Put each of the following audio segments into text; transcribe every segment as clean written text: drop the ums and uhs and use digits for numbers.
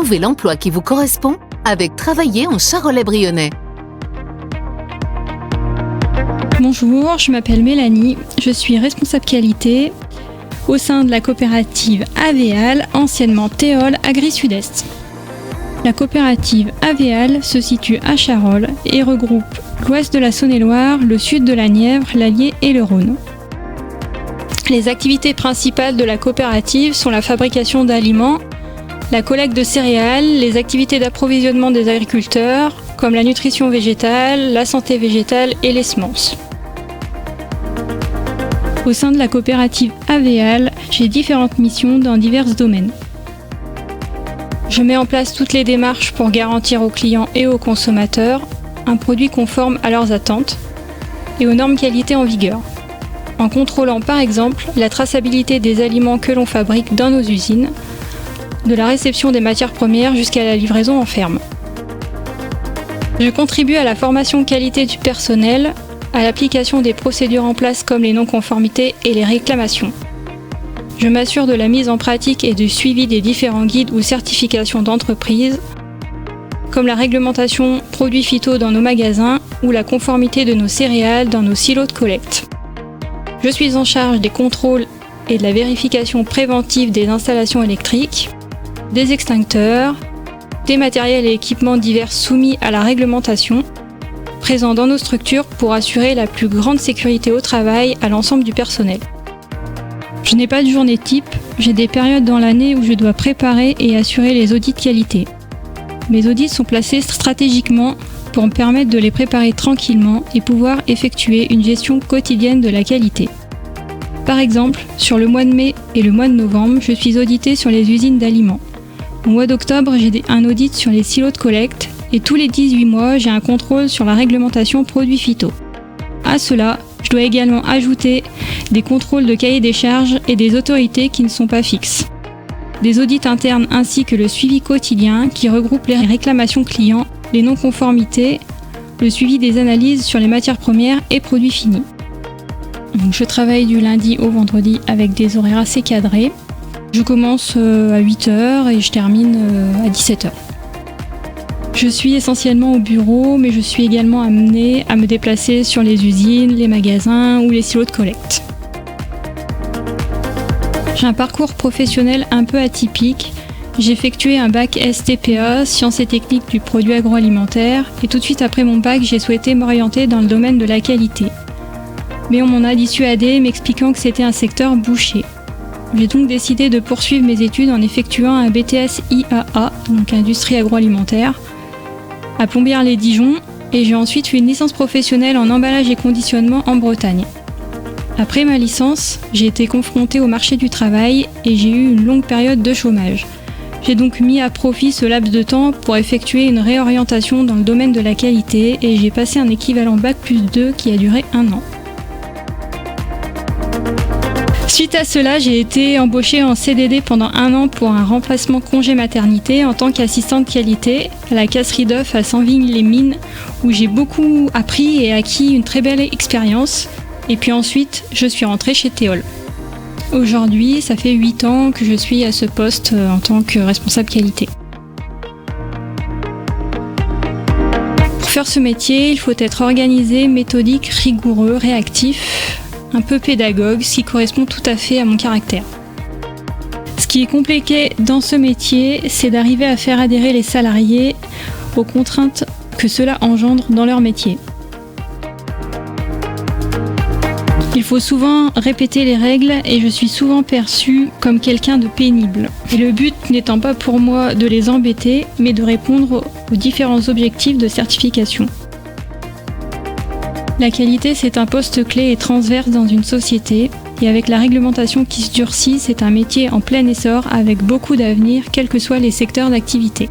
Trouvez l'emploi qui vous correspond avec Travailler en Charolais-Brionnais. Bonjour, je m'appelle Mélanie, je suis responsable qualité au sein de la coopérative Avéal, anciennement Théol Agri-Sud-Est. La coopérative Avéal se situe à Charolles et regroupe l'ouest de la Saône-et-Loire, le sud de la Nièvre, l'Allier et le Rhône. Les activités principales de la coopérative sont la fabrication d'aliments, la collecte de céréales, les activités d'approvisionnement des agriculteurs, comme la nutrition végétale, la santé végétale et les semences. Au sein de la coopérative Avéal, j'ai différentes missions dans divers domaines. Je mets en place toutes les démarches pour garantir aux clients et aux consommateurs un produit conforme à leurs attentes et aux normes qualité en vigueur, en contrôlant par exemple la traçabilité des aliments que l'on fabrique dans nos usines, de la réception des matières premières jusqu'à la livraison en ferme. Je contribue à la formation qualité du personnel, à l'application des procédures en place comme les non-conformités et les réclamations. Je m'assure de la mise en pratique et du suivi des différents guides ou certifications d'entreprise, comme la réglementation produits phyto dans nos magasins ou la conformité de nos céréales dans nos silos de collecte. Je suis en charge des contrôles et de la vérification préventive des installations électriques, des extincteurs, des matériels et équipements divers soumis à la réglementation, présents dans nos structures pour assurer la plus grande sécurité au travail à l'ensemble du personnel. Je n'ai pas de journée type, j'ai des périodes dans l'année où je dois préparer et assurer les audits qualité. Mes audits sont placés stratégiquement pour me permettre de les préparer tranquillement et pouvoir effectuer une gestion quotidienne de la qualité. Par exemple, sur le mois de mai et le mois de novembre, je suis auditée sur les usines d'aliments. Au mois d'octobre, j'ai un audit sur les silos de collecte et tous les 18 mois, j'ai un contrôle sur la réglementation produits phyto. À cela, je dois également ajouter des contrôles de cahier des charges et des autorités qui ne sont pas fixes. Des audits internes ainsi que le suivi quotidien qui regroupe les réclamations clients, les non-conformités, le suivi des analyses sur les matières premières et produits finis. Donc, je travaille du lundi au vendredi avec des horaires assez cadrés. Je commence à 8h et je termine à 17h. Je suis essentiellement au bureau, mais je suis également amenée à me déplacer sur les usines, les magasins ou les silos de collecte. J'ai un parcours professionnel un peu atypique. J'ai effectué un bac STPA, Sciences et Techniques du produit agroalimentaire, et tout de suite après mon bac, j'ai souhaité m'orienter dans le domaine de la qualité. Mais on m'en a dissuadé, m'expliquant que c'était un secteur bouché. J'ai donc décidé de poursuivre mes études en effectuant un BTS IAA, donc Industrie agroalimentaire, à Plombières-les-Dijon, et j'ai ensuite fait une licence professionnelle en emballage et conditionnement en Bretagne. Après ma licence, j'ai été confrontée au marché du travail et j'ai eu une longue période de chômage. J'ai donc mis à profit ce laps de temps pour effectuer une réorientation dans le domaine de la qualité et j'ai passé un équivalent Bac+2 qui a duré 1 an. Suite à cela, j'ai été embauchée en CDD pendant 1 an pour un remplacement congé maternité en tant qu'assistante qualité à la casserie d'œufs à Sanvignes-les-Mines où j'ai beaucoup appris et acquis une très belle expérience. Et puis ensuite, je suis rentrée chez Théol. Aujourd'hui, ça fait 8 ans que je suis à ce poste en tant que responsable qualité. Pour faire ce métier, il faut être organisé, méthodique, rigoureux, réactif, un peu pédagogue, ce qui correspond tout à fait à mon caractère. Ce qui est compliqué dans ce métier, c'est d'arriver à faire adhérer les salariés aux contraintes que cela engendre dans leur métier. Il faut souvent répéter les règles et je suis souvent perçue comme quelqu'un de pénible. Et le but n'étant pas pour moi de les embêter, mais de répondre aux différents objectifs de certification. La qualité, c'est un poste clé et transverse dans une société. Et avec la réglementation qui se durcit, c'est un métier en plein essor avec beaucoup d'avenir, quels que soient les secteurs d'activité.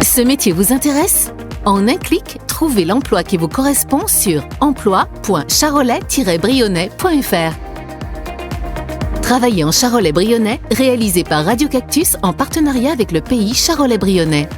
Ce métier vous intéresse ? En un clic, trouvez l'emploi qui vous correspond sur emploi.charolais-brionnais.fr. Travailler en Charolais-Brionnais, réalisé par Radio Cactus en partenariat avec le pays Charolais-Brionnais.